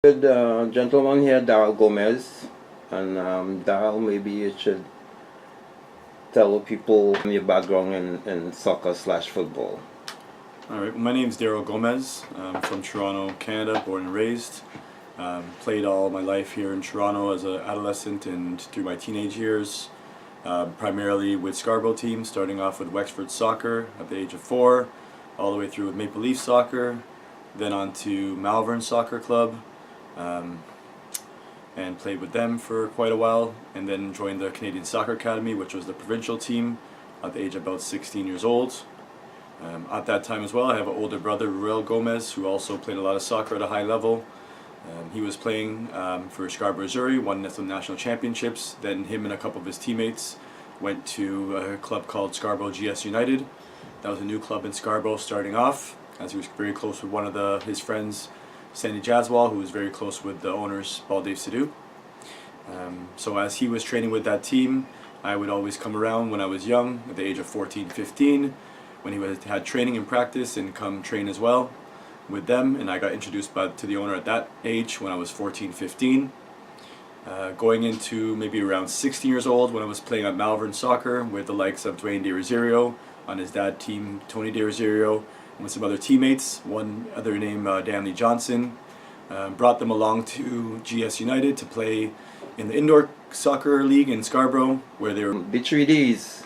Good gentleman here, Darryl Gomez, and Darryl, maybe you should tell people your background in soccer slash football. All right, my name is Darryl Gomez. I'm from Toronto, Canada, born and raised. Played all my life here in Toronto as an adolescent and through my teenage years, primarily with Scarborough teams, starting off with Wexford Soccer at the age of 4, all the way through with Maple Leaf Soccer, then on to Malvern Soccer Club, and played with them for quite a while, and then joined the Canadian Soccer Academy, which was the provincial team, at the age of about 16 years old. At that time as well, I have an older brother, Darryl Gomez, who also played a lot of soccer at a high level. He was playing for Scarborough, Rosario, won some national championships. Then him and a couple of his teammates went to a club called Scarborough GS United. That was a new club in Scarborough starting off, as he was very close with one of his friends, Sandy Jaswal, who was very close with the owners, Paul Dave Sidhu. So as he was training with that team, I would always come around when I was young, at the age of 14, 15, when he had training and practice, and come train as well with them. And I got introduced to the owner at that age when I was 14, 15. Going into maybe around 16 years old, when I was playing at Malvern Soccer with the likes of Dwayne de Rosario, on his dad team, Tony de Rosario, and with some other teammates, one other named Dantly Johnson. Brought them along to GS United to play in the indoor soccer league in Scarborough, where they were The 3Ds,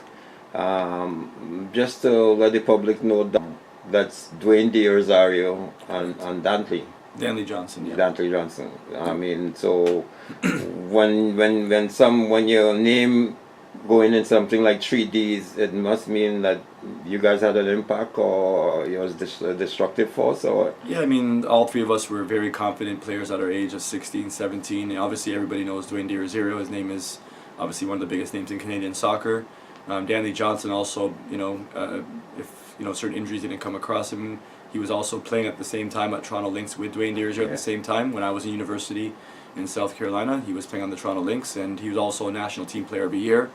just to let the public know that that's Dwayne de Rosario and Dantly. Dantly Johnson. Yeah. Dantly Johnson. I mean, so when your name going in something like 3Ds, it must mean that you guys had an impact, or you was a destructive force, or Yeah, I mean, all three of us were very confident players at our age of 16, 17. And obviously, everybody knows Dwayne de Rosario. His name is obviously one of the biggest names in Canadian soccer. Dantly Johnson also, if certain injuries didn't come across him, he was also playing at the same time at Toronto Lynx with Dwayne de Rosario at the same time. When I was in university in South Carolina, he was playing on the Toronto Lynx, and he was also a national team player of the year.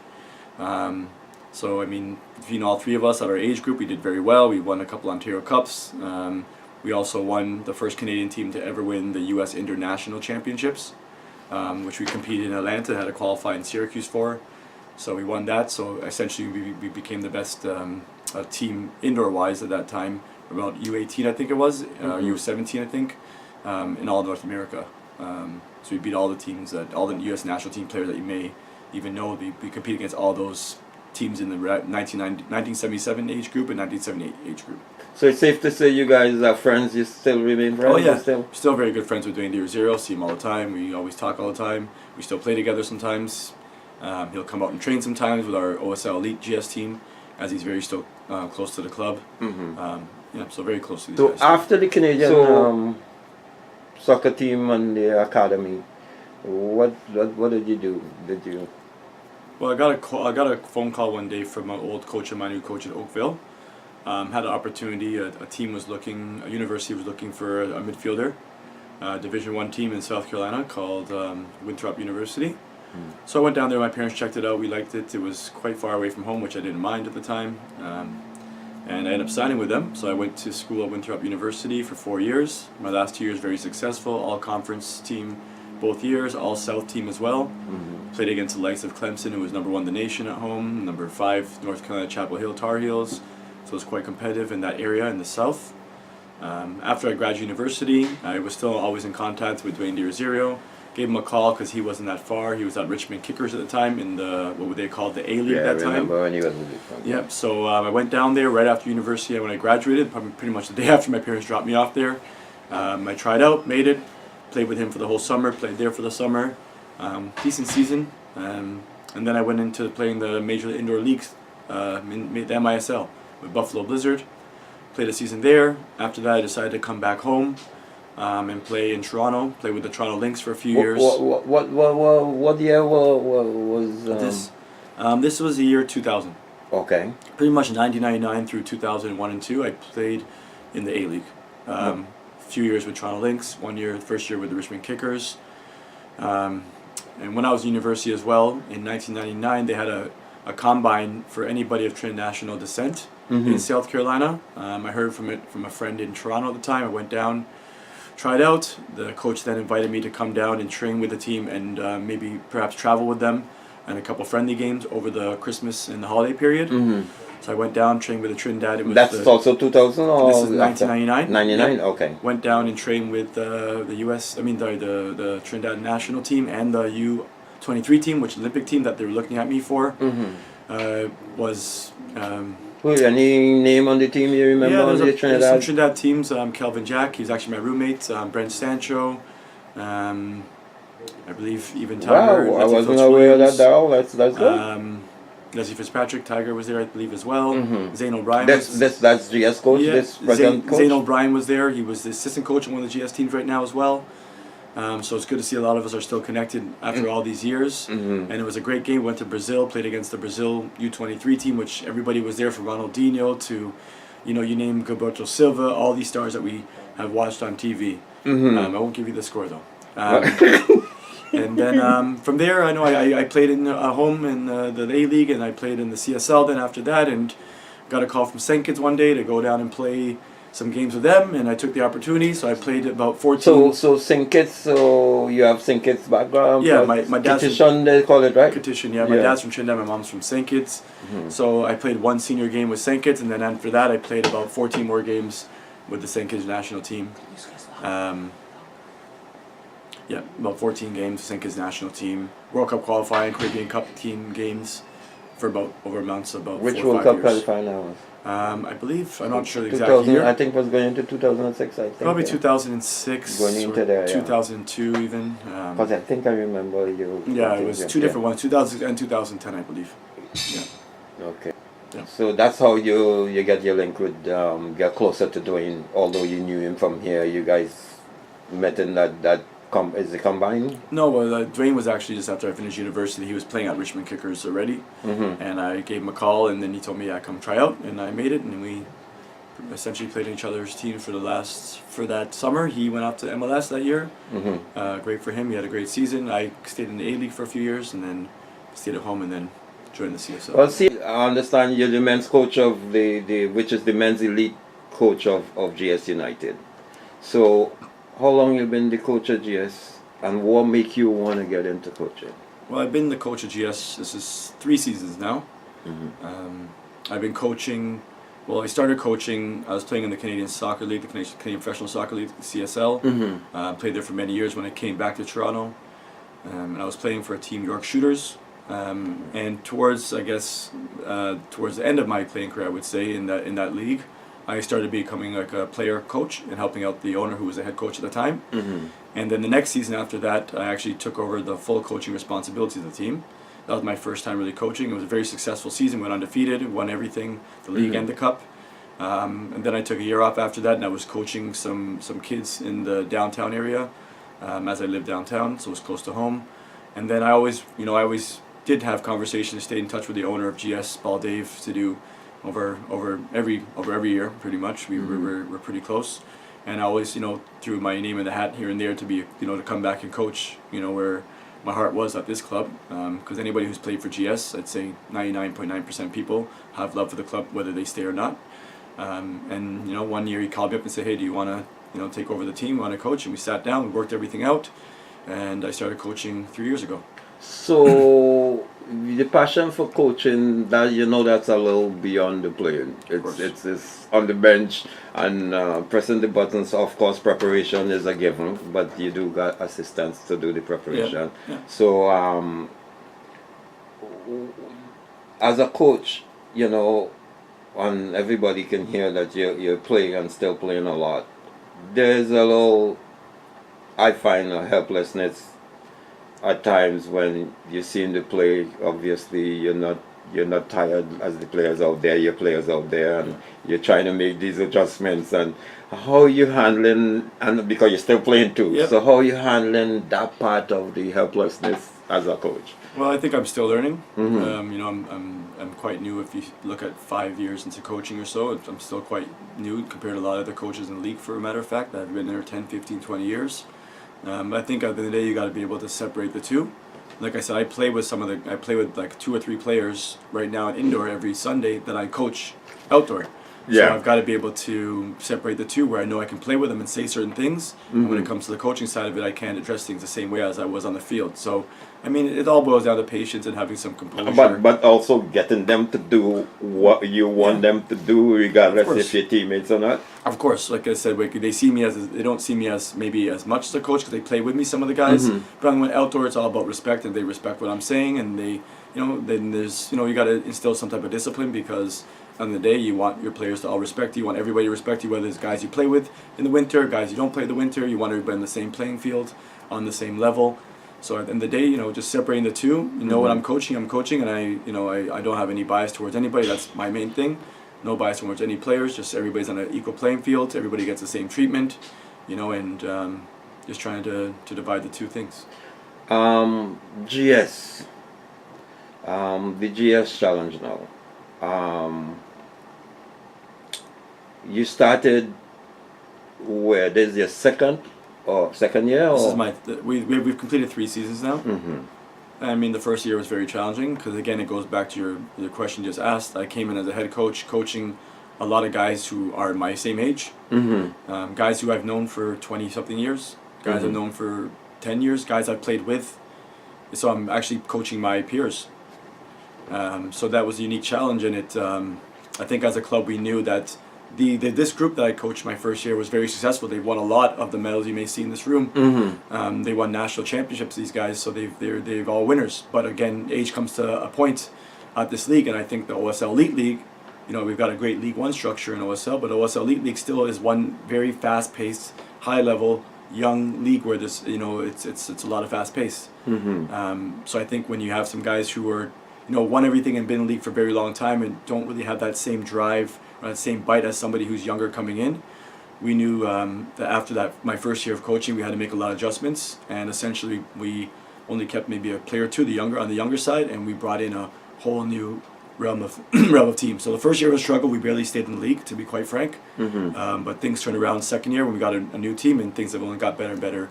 So I mean, between all three of us at our age group, we did very well. We won a couple Ontario Cups. We also won the first Canadian team to ever win the U.S. International Championships, which we competed in Atlanta and had to qualify in Syracuse for. So we won that. So essentially, we became the best team indoor-wise at that time, about U18 I think it was, U17 I think, in all North America. So we beat all the teams, all the U.S. national team players that you may even know. We compete against all those teams in the 1977 age group and 1978 age group. so it's safe to say you guys are friends. You still remain friends. Oh yeah, Still. still very good friends with Dwayne de Rosario. See him all the time. We always talk all the time. We still play together sometimes. He'll come out and train sometimes with our OSL Elite GS team, as he's very still close to the club. Yeah, so very close to these So guys. after the Canadian soccer team and the academy, what did you do? Did you? Well, I got a phone call one day from an old coach of mine who coached at Oakville. Had an opportunity. A university was looking for a midfielder, Division I team in South Carolina called Winthrop University. So I went down there. My parents checked it out. We liked it. It was quite far away from home, which I didn't mind at the time. And I ended up signing with them. So I went to school at Winthrop University for 4 years. My last 2 years very successful. All conference team both years. All South team as well. Played against the likes of Clemson, who was number 1 in the nation at home. Number 5 North Carolina Chapel Hill Tar Heels. So it was quite competitive in that area in the South. After I graduated university, I was still always in contact with Dwayne de Rosario. Gave him a call because he wasn't that far. He was at Richmond Kickers at the time in what they called the A League at that time. Yeah, I remember when he was with it. Yep. So I went down there right after university. When I graduated, pretty much the day after my parents dropped me off there. I tried out, made it, played with him for the whole summer. Played there for the summer. Decent season. And then I went into playing the major indoor leagues, in the MISL with Buffalo Blizzard. Played a season there. After that, I decided to come back home. And play in Toronto. Play with the Toronto Lynx for a few years. What year was this? This was the year 2000. Okay. Pretty much 1999 through 2001 and 2. I played in the A League. A few years with Toronto Lynx. 1 year, first year with the Richmond Kickers. And when I was in university as well, in 1999, they had a combine for anybody of Trinidad descent in South Carolina. I heard from a friend in Toronto at the time. I went down tried out. The coach then invited me to come down and train with the team and maybe perhaps travel with them and a couple friendly games over the Christmas and the holiday period. So I went down, trained with the Trinidad. That's also 2000 or this is 1999. 99. Yep. Okay. Went down and trained with the U.S. I mean the Trinidad national team and the U23 team, which Olympic team that they were looking at me for. Was. Any name on the team you remember? Yeah, on the there's Trinidad? some Trinidad teams. Kelvin Jack, he's actually my roommate. Brent Sancho. I believe even Tiger. Wow, I wasn't aware of that, Darryl. That's good. Leslie Fitzpatrick, Tiger was there, I believe, as well. Zane O'Brien. That's GS coach. Yeah, This present coach. Zane O'Brien was there. He was the assistant coach on one of the GS teams right now as well. So it's good to see a lot of us are still connected after all these years. And it was a great game. Went to Brazil, played against the Brazil U23 team, which everybody was there, from Ronaldinho to, you name Gilberto Silva, all these stars that we have watched on TV. I won't give you the score though. And then from there, I know I played in home in the A-League, and I played in the CSL then after that, and got a call from St. Kitts one day to go down and play some games with them, and I took the opportunity, so I played about 14. So St. Kitts, so you have St. Kitts background? Yeah, my dad's Petition, they call it, right? Petition, yeah. My dad's from Trinidad, my mom's from St. Kitts. So I played one senior game with St. Kitts, and then after that I played about 14 more games with the St. Kitts national team. Yeah, about 14 games, St. Kitts national team. World Cup qualifying, Caribbean Cup team games for about over months, about Which 4 or 5 World Cup years. qualifying now was? I believe, I'm not sure the exact year. I think was going into 2006, I think. Probably 2006 Going into or there, yeah. 2002 even. Because I think I remember you. Yeah, it was two different ones, 2000 and 2010, I believe. Yeah. Okay. Yeah. So that's how you get your link with, get closer to Dwayne. Although you knew him from here, you guys met in is it combined? No, Dwayne was actually just after I finished university. He was playing at Richmond Kickers already, and I gave him a call, and then he told me, "Yeah, come try out," and I made it, and we essentially played in each other's team for that summer. He went out to MLS that year. Great for him. He had a great season. I stayed in the A-League for a few years, and then stayed at home, and then joined the CSL. Well, see, I understand you're the men's coach of which is the men's elite coach of GS United. So, how long you been the coach of GS, and what make you want to get into coaching? Well, I've been the coach of GS. This is 3 seasons now. I've been coaching. Well, I started coaching. I was playing in the Canadian Soccer League, the Canadian Professional Soccer League, the CSL. Played there for many years when I came back to Toronto, and I was playing for a team, York Shooters. And towards the end of my playing career, I would say in that league, I started becoming like a player coach and helping out the owner, who was the head coach at the time. And then the next season after that, I actually took over the full coaching responsibilities of the team. That was my first time really coaching. It was a very successful season. Went undefeated, won everything, the league and the cup. And then I took a year off after that, and I was coaching some kids in the downtown area, as I lived downtown, so it was close to home. And then I always did have conversations, stayed in touch with the owner of GS, Paul Dave, to do over every year, pretty much. We were pretty close, and I always threw my name in the hat here and there to be to come back and coach where my heart was at this club, because anybody who's played for GS, I'd say 99.9% people have love for the club whether they stay or not. And one year he called me up and said, "Hey, do you want to take over the team? Want to coach?" And we sat down, we worked everything out, and I started coaching 3 years ago. So the passion for coaching, that's a little beyond the playing. It's on the bench and pressing the buttons. Of course, preparation is a given, but you do got assistants to do the preparation. Yeah. So as a coach, and everybody can hear that you're playing and still playing a lot. There's a little, I find, a helplessness at times when you see the play. Obviously you're not tired as the players out there, your players out there, and you're trying to make these adjustments. And how are you handling, and because you're still playing too, so how are you handling that part of the helplessness as a coach? Well, I think I'm still learning. I'm quite new. If you look at 5 years into coaching or so, I'm still quite new compared to a lot of other coaches in the league, for a matter of fact. I've been there 10, 15, 20 years. I think at the end of the day, you got to be able to separate the two. Like I said, I play with like 2 or 3 players right now at indoor every Sunday that I coach outdoor. Yeah. So I've got to be able to separate the two, where I know I can play with them and say certain things. And when it comes to the coaching side of it, I can't address things the same way as I was on the field. So, I mean, it all boils down to patience and having some composure. But also getting them to do what you want them to do, regardless if your teammates or not. Of course, like I said, they see me they don't see me as maybe as much as a coach because they play with me, some of the guys. But when outdoor, it's all about respect, and they respect what I'm saying, and they, then there's, you got to instill some type of discipline, because on the day you want your players to all respect you, you want everybody to respect you, whether it's guys you play with in the winter, guys you don't play in the winter. You want everybody on the same playing field, on the same level. So at the end of the day, just separating the two. What I'm coaching, and I don't have any bias towards anybody. That's my main thing. No bias towards any players. Just everybody's on an equal playing field. Everybody gets the same treatment, and just trying to divide the two things. GS, the GS challenge now. You started where? This is your second year? This is we've completed 3 seasons now. I mean, the first year was very challenging because, again, it goes back to your question just asked. I came in as a head coach, coaching a lot of guys who are my same age, guys who I've known for 20-something years, guys I've known for 10 years, guys I've played with. So I'm actually coaching my peers. So that was a unique challenge, and I think as a club we knew that this group that I coached my first year was very successful. They've won a lot of the medals you may see in this room. They won national championships, these guys, so they've all winners. But again, age comes to a point at this league, and I think the OSL Elite League, we've got a great League 1 structure in OSL, but OSL Elite League still is one very fast-paced, high-level, young league where this, it's a lot of fast pace. So I think when you have some guys who are, won everything and been in the league for a very long time and don't really have that same drive or that same bite as somebody who's younger coming in, we knew that after my first year of coaching, we had to make a lot of adjustments, and essentially we only kept maybe a player or two on the younger side, and we brought in a whole new realm of teams. So the first year was a struggle. We barely stayed in the league, to be quite frank. But things turned around second year when we got a new team, and things have only got better and better,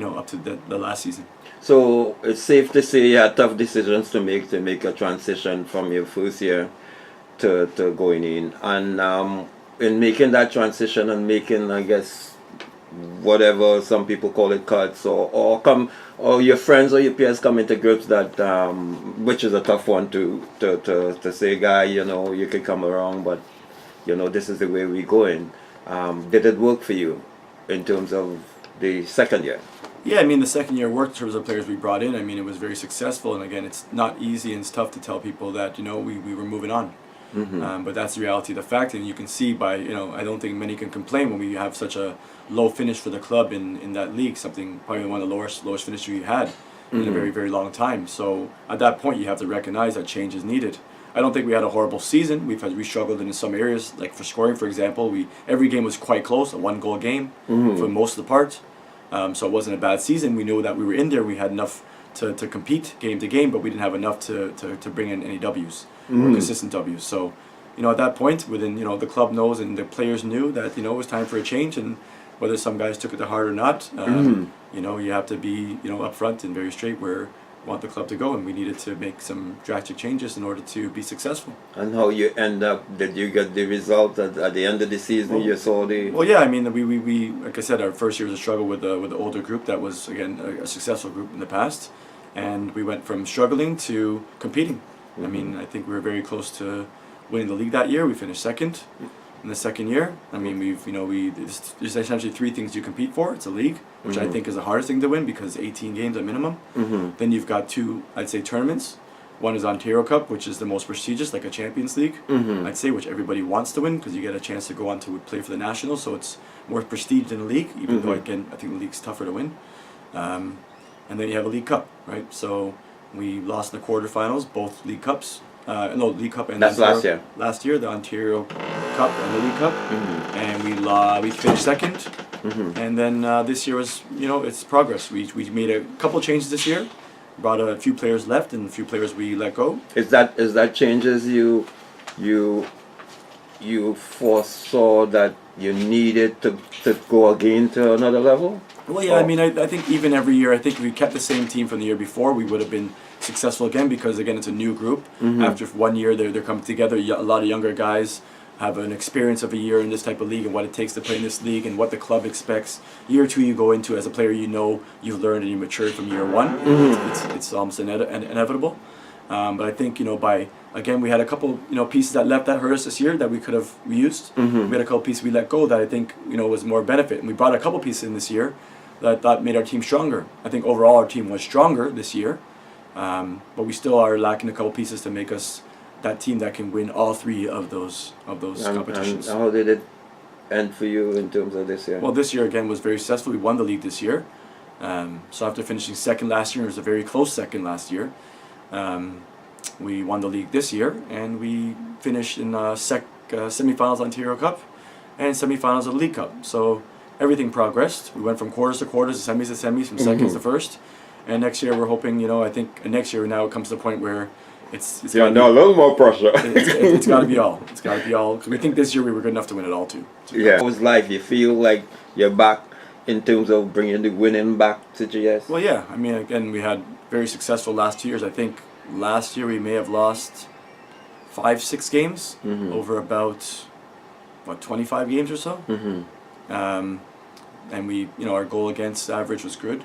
up to the last season. So it's safe to say you had tough decisions to make a transition from your first year to going in, and in making that transition and making, I guess, whatever some people call it, cuts, or your friends or your peers come into groups that which is a tough one to say, guy, you could come around, but this is the way we're going. Did it work for you in terms of the second year? Yeah, I mean, the second year worked in terms of players we brought in. I mean, it was very successful, and again, it's not easy and it's tough to tell people that we were moving on. But that's the reality of the fact, and you can see by, I don't think many can complain when we have such a low finish for the club in that league, something probably one of the lowest finishes we had in a very, very long time. So at that point, you have to recognize that change is needed. I don't think we had a horrible season. We struggled in some areas, like for scoring, for example. Every game was quite close, a 1-goal game for most of the part. So it wasn't a bad season. We knew that we were in there. We had enough to compete game to game, but we didn't have enough to bring in any W's or consistent W's. So, at that point, within the club knows and the players knew that it was time for a change, and whether some guys took it to heart or not, you have to be upfront and very straight where you want the club to go, and we needed to make some drastic changes in order to be successful. And how you end up? Did you get the result at the end of the season? You saw the. Well, yeah. I mean, we like I said, our first year was a struggle with the older group that was again a successful group in the past, and we went from struggling to competing. I mean, I think we were very close to winning the league that year. We finished second in the second year. I mean, there's essentially 3 things you compete for. It's a league, which I think is the hardest thing to win because 18 games at minimum. Then you've got 2, I'd say, tournaments. One is Ontario Cup, which is the most prestigious, like a Champions League, I'd say, which everybody wants to win because you get a chance to go on to play for the Nationals. So it's more prestige than the league, even though, again, I think the league's tougher to win. And then you have a League Cup, right? So we lost in the quarterfinals, both League Cups. League Cup and that's last year. Last year, the Ontario Cup and the League Cup, and we finished second. And then this year was, it's progress. We made a couple changes this year, brought a few players left and a few players we let go. Is that changes you foresaw that you needed to go again to another level? Well, yeah, I mean, I think even every year, I think if we kept the same team from the year before, we would have been successful again because, again, it's a new group. After 1 year, they're coming together, a lot of younger guys, have an experience of a year in this type of league and what it takes to play in this league and what the club expects. Year two, you go into as a player, you know you've learned and you matured from year one. It's almost inevitable. But I think, again, we had a couple, pieces that left that hurt us this year that we could have reused. We had a couple pieces we let go that I think, was more benefit. And we brought a couple pieces in this year that I thought made our team stronger. I think overall our team was stronger this year. But we still are lacking a couple pieces to make us that team that can win all three of those competitions. And how did it end for you in terms of this year? Well, this year again was very successful. We won the league this year. So after finishing second last year, it was a very close second last year. We won the league this year, and we finished in semifinals Ontario Cup and semifinals of the League Cup. So everything progressed. We went from quarters to quarters, to semis, from seconds to first. And next year we're hoping, I think next year now it comes to the point where it's a little more pressure. it's got to be all. It's got to be all. Because we think this year we were good enough to win it all too. Yeah. How was life? You feel like you're back in terms of bringing the winning back to GS? Well, yeah. I mean, again, we had very successful last 2 years. I think last year we may have lost 5-6 games over about 25 games or so. And we, our goal against average was good.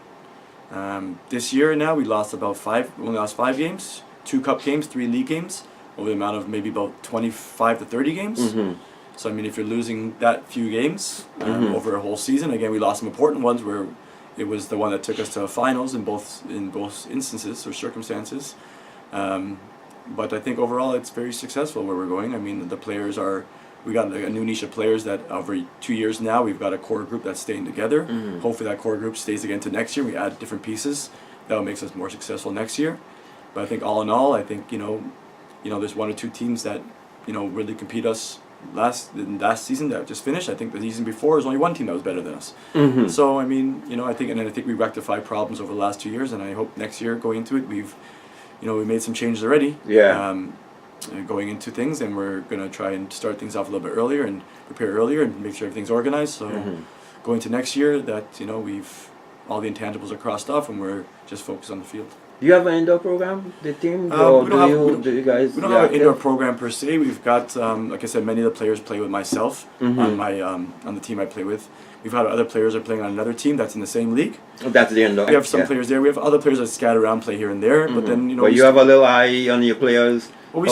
This year now we lost about we only lost 5 games, 2 cup games, 3 league games, over the amount of maybe about 25 to 30 games. So I mean, if you're losing that few games over a whole season, again we lost some important ones where it was the one that took us to finals in both instances or circumstances. But I think overall it's very successful where we're going. I mean, the players we got a new niche of players that over 2 years now we've got a core group that's staying together. Hopefully that core group stays again to next year. We add different pieces that will make us more successful next year. But I think all in all, I think there's 1 or 2 teams that really compete us last season that just finished. I think the season before was only 1 team that was better than us. So I mean, I think we rectified problems over the last 2 years, and I hope next year going into it we made some changes already. Going into things, and we're going to try and start things off a little bit earlier and prepare earlier and make sure everything's organized. So going to next year that we've all the intangibles are crossed off and we're just focused on the field. Do you have an indoor program, the team? We don't have an indoor active? program per se. We've got, like I said, many of the players play with myself on the team I play with. We've had other players that are playing on another team that's in the same league. That's the indoor. We have some players there. We have other players that scatter around, play here and there. But then But you have a little eye on your players. Well,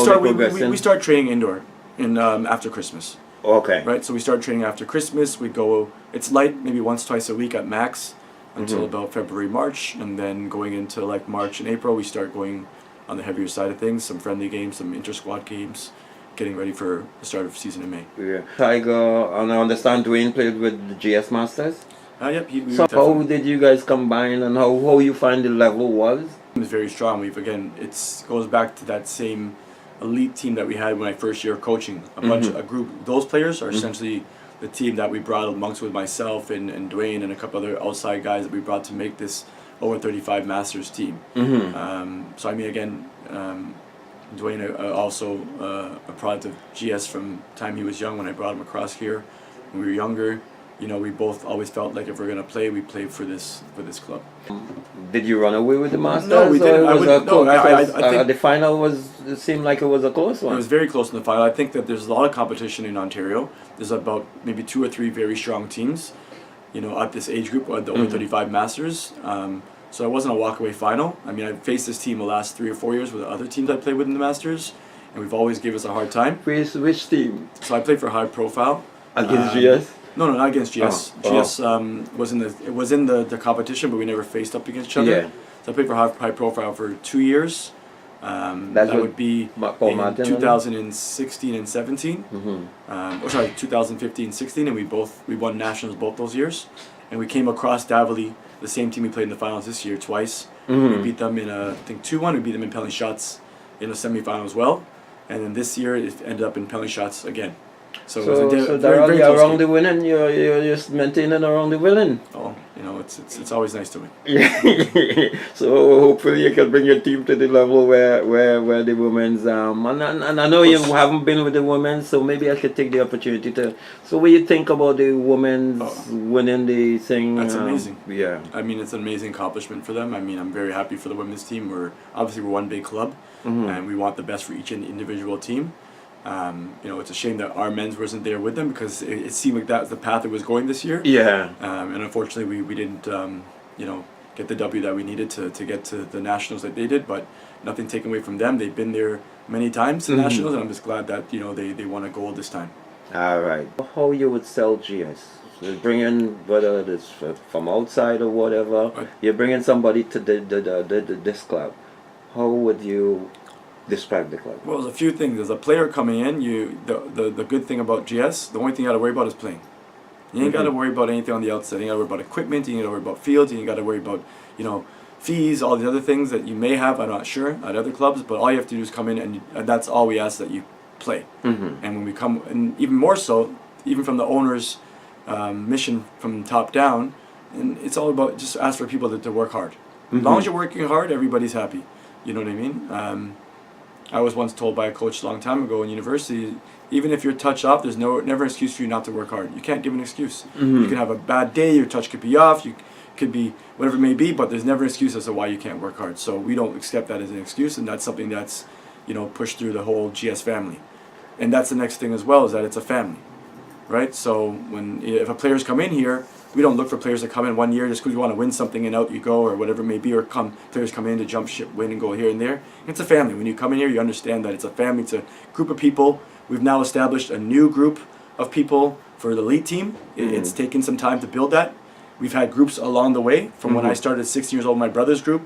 we start training indoor in after Christmas. Okay. Right, so we start training after Christmas. We go. It's light, maybe once, twice a week at max, until about February, March, and then going into like March and April, we start going on the heavier side of things. Some friendly games, some inter-squad games, getting ready for the start of season in May. Yeah. Tiger, and I understand Dwayne played with the GS Masters. Yep. So how did you guys combine, and how you find the level was? It was very strong. It goes back to that same elite team that we had when I first year of coaching. A group. Those players are essentially the team that we brought amongst with myself and Dwayne and a couple other outside guys that we brought to make this over 35 Masters team. So I mean, again, Dwayne also a product of GS from time he was young when I brought him across here. When we were younger, we both always felt like if we're gonna play, we play for this club. Did you run away with the Masters? No, we didn't. I think the final it seemed like it was a close one. It was very close in the final. I think that there's a lot of competition in Ontario. There's about maybe 2 or 3 very strong teams, at this age group, at the over 35 Masters. So it wasn't a walkaway final. I mean, I faced this team the last 3 or 4 years with the other teams I played with in the Masters, and we've always gave us a hard time. Which team? So I played for High Profile. Against GS? No, not against GS. GS was in the competition, but we never faced up against each other. Yeah. So I played for High Profile for 2 years. That would be in 2016 and 17. 2015-16, and we won nationals both those years. And we came across Dantly, the same team we played in the finals this year twice. We beat them in I think 2-1. We beat them in penalty shots in the semifinal as well. And then this year it ended up in penalty shots again. So it was very close around game. the winning, you're just maintaining around the winning. Oh, it's always nice to win. Yeah. So hopefully you can bring your team to the level where the women's and I know you haven't been with the women, so maybe I should take the opportunity to. So what do you think about the women's winning the thing? That's amazing. Yeah. I mean, it's an amazing accomplishment for them. I mean, I'm very happy for the women's team. We're one big club, and we want the best for each individual team. You know, it's a shame that our men's wasn't there with them because it seemed like that was the path it was going this year. Yeah. And unfortunately, we didn't, you know, get the W that we needed to get to the nationals that they did. But nothing taken away from them. They've been there many times to nationals, and I'm just glad that, you know, they won a gold this time. All right. How you would sell GS? Bring in, whether it's from outside or whatever, you're bringing somebody to this club. How would you describe the club? Well, there's a few things. As a player coming in, the good thing about GS, the only thing you got to worry about is playing. You ain't got to worry about anything on the outside. You ain't got to worry about equipment. You ain't got to worry about fields. You ain't got to worry about, you know, fees, all the other things that you may have. I'm not sure at other clubs, but all you have to do is come in, and that's all we ask, that you play. And when we come, and even more so, even from the owner's mission from top down, and it's all about just ask for people to work hard. As long as you're working hard, everybody's happy. You know what I mean? I was once told by a coach a long time ago in university, even if you're touch off, there's never an excuse for you not to work hard. You can't give an excuse. You can have a bad day, your touch could be off, you could be whatever it may be, but there's never an excuse as to why you can't work hard. So we don't accept that as an excuse, and that's something that's, you know, pushed through the whole GS family. And that's the next thing as well, is that it's a family, right? So if a player's come in here, we don't look for players to come in 1 year just because we want to win something and out you go, or whatever it may be, or players come in to jump ship, win and go here and there. It's a family. When you come in here, you understand that it's a family. It's a group of people. We've now established a new group of people for the elite team. It's taken some time to build that. We've had groups along the way, from when I started at 16 years old, my brother's group,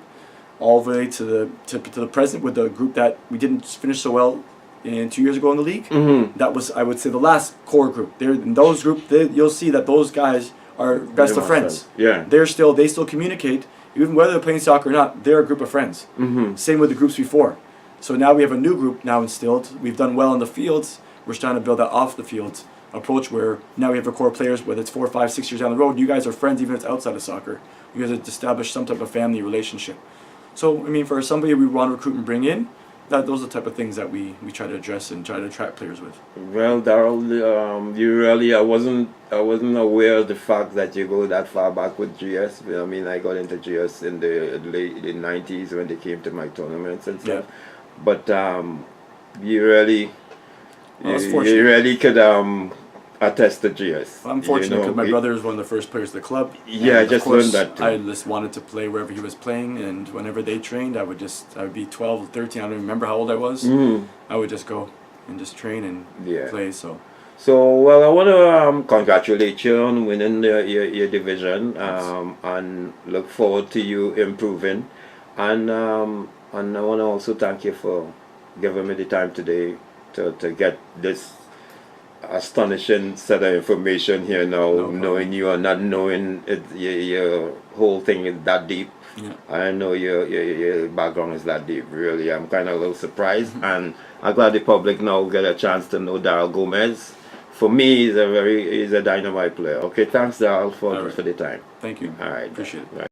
all the way to the present with the group that we didn't finish so well in 2 years ago in the league. That was, I would say, the last core group. In those groups, you'll see that those guys are best of friends. Yeah. They still communicate, even whether they're playing soccer or not. They're a group of friends. Same with the groups before. So now we have a new group now instilled. We've done well in the fields. We're starting to build that off the fields approach, where now we have our core players, whether it's 4, 5, 6 years down the road. You guys are friends, even if it's outside of soccer. You guys have established some type of family relationship. So I mean, for somebody we want to recruit and bring in, those are the type of things that we try to address and try to attract players with. Well, Darryl, I wasn't aware of the fact that you go that far back with GS. I mean, I got into GS in the late 90s when they came to my tournaments and stuff. But you really could attest to GS. I'm fortunate because my brother is one of the first players of the club. Yeah, I just learned that too. I just wanted to play wherever he was playing, and whenever they trained, I would be 12 or 13. I don't remember how old I was. I would just go and just train and play. So well, I want to congratulate you on winning your division, and look forward to you improving. And I want to also thank you for giving me the time today to get this astonishing set of information here now, knowing you and not knowing your whole thing is that deep. I know your background is that deep. Really, I'm kind of a little surprised, and I'm glad the public now get a chance to know Darryl Gomez. For me, he's a dynamite player. Okay, thanks, Darryl, for the time. Thank you. All right, appreciate it.